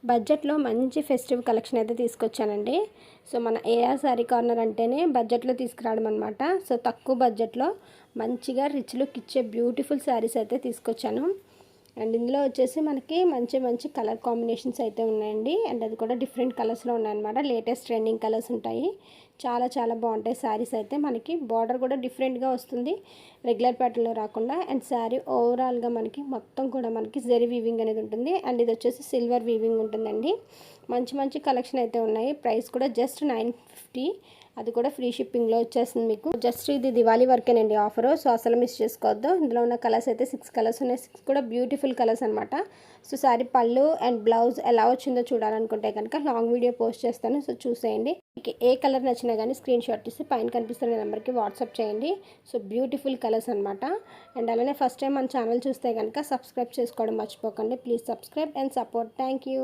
బడ్జెట్లో మంచి festive collection అయితే తీసుకొచ్చానండి. సో మన ఏఆర్ శారీ కార్నర్ అంటేనే బడ్జెట్లో తీసుకురావడం అనమాట. సో తక్కువ బడ్జెట్లో మంచిగా రిచ్ లుక్ ఇచ్చే బ్యూటిఫుల్ శారీస్ అయితే తీసుకొచ్చాను. అండ్ ఇందులో వచ్చేసి మనకి మంచి మంచి కలర్ కాంబినేషన్స్ అయితే ఉన్నాయండి. అండ్ అది కూడా డిఫరెంట్ కలర్స్లో ఉన్నాయన్నమాట. లేటెస్ట్ ట్రెండింగ్ కలర్స్ ఉంటాయి. చాలా చాలా బాగుంటాయి శారీస్ అయితే. మనకి బార్డర్ కూడా డిఫరెంట్గా వస్తుంది, రెగ్యులర్ ప్యాటర్న్లో రాకుండా. అండ్ శారీ ఓవరాల్గా మనకి మొత్తం కూడా మనకి జరీ వీవింగ్ అనేది ఉంటుంది. అండ్ ఇది వచ్చేసి సిల్వర్ వీవింగ్ ఉంటుందండి. మంచి మంచి కలెక్షన్ అయితే ఉన్నాయి. ప్రైస్ కూడా జస్ట్ 950, అది కూడా ఫ్రీ షిప్పింగ్లో వచ్చేస్తుంది మీకు. జస్ట్ ఇది దివాళీ వరకేనండి ఆఫరు. సో అసలు మిస్ చేసుకోవద్దు. ఇందులో ఉన్న కలర్స్ అయితే 6 కలర్స్ ఉన్నాయి. 6 కూడా బ్యూటిఫుల్ కలర్స్ అనమాట. సో శారీ పళ్ళు అండ్ బ్లౌజ్ ఎలా వచ్చిందో చూడాలనుకుంటే కనుక లాంగ్ వీడియో పోస్ట్ చేస్తాను. సో చూసేయండి. మీకు ఏ కలర్ నచ్చినా కానీ స్క్రీన్ షాట్ తీసి పైన కనిపిస్తున్న నెంబర్కి వాట్సాప్ చేయండి. సో బ్యూటిఫుల్ కలర్స్ అనమాట. అండ్ అలానే ఫస్ట్ టైం మన ఛానల్ చూస్తే కనుక సబ్స్క్రైబ్ చేసుకోవడం మర్చిపోకండి. Please subscribe and support. Thank you.